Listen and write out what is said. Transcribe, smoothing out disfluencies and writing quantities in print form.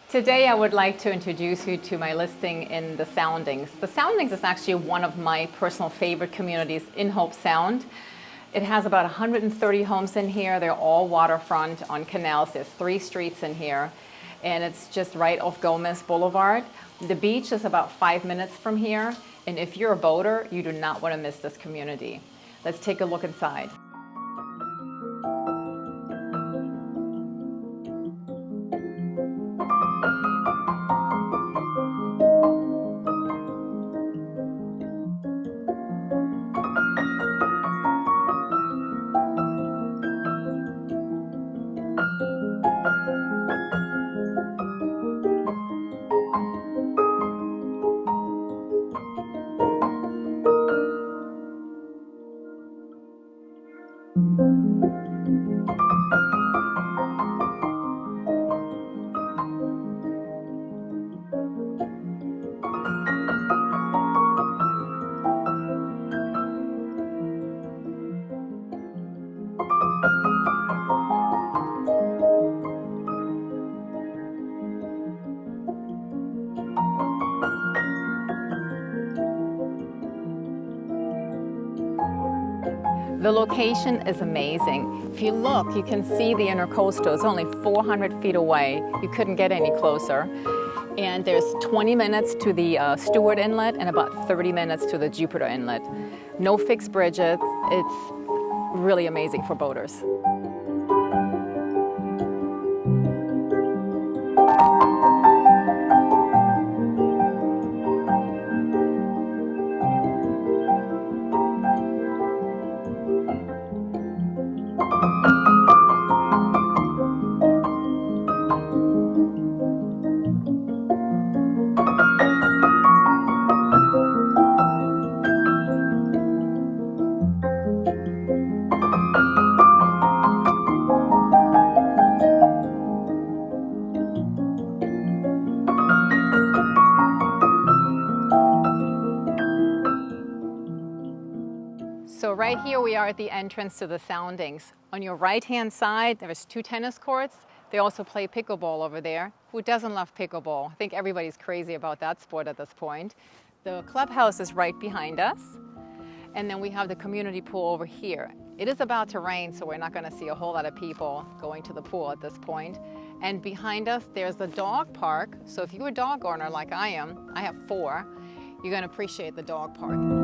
Today I would like to introduce you to my listing in the Soundings. The Soundings is actually one of my personal favorite communities in Hobe Sound. It has about 130 homes in here. They're all waterfront on canals. There's 3 streets in here, and it's just right off Gomez Boulevard. The beach is about 5 minutes from here, and if you're a boater, you do not want to miss this community. Let's take a look inside. The location is amazing. If you look, you can see the intercoastal. It's only 400 feet away. You couldn't get any closer. And there's 20 minutes to the Stewart Inlet and about 30 minutes to the Jupiter Inlet. No fixed bridges. It's really amazing for boaters. So right here we are at the entrance to the Soundings. On your right-hand side, there's 2 tennis courts. They also play pickleball over there. Who doesn't love pickleball? I think everybody's crazy about that sport at this point. The clubhouse is right behind us. And then we have the community pool over here. It is about to rain, so we're not going to see a whole lot of people going to the pool at this point. And behind us, there's the dog park. So if you're a dog owner like I am, I have 4, you're going to appreciate the dog park.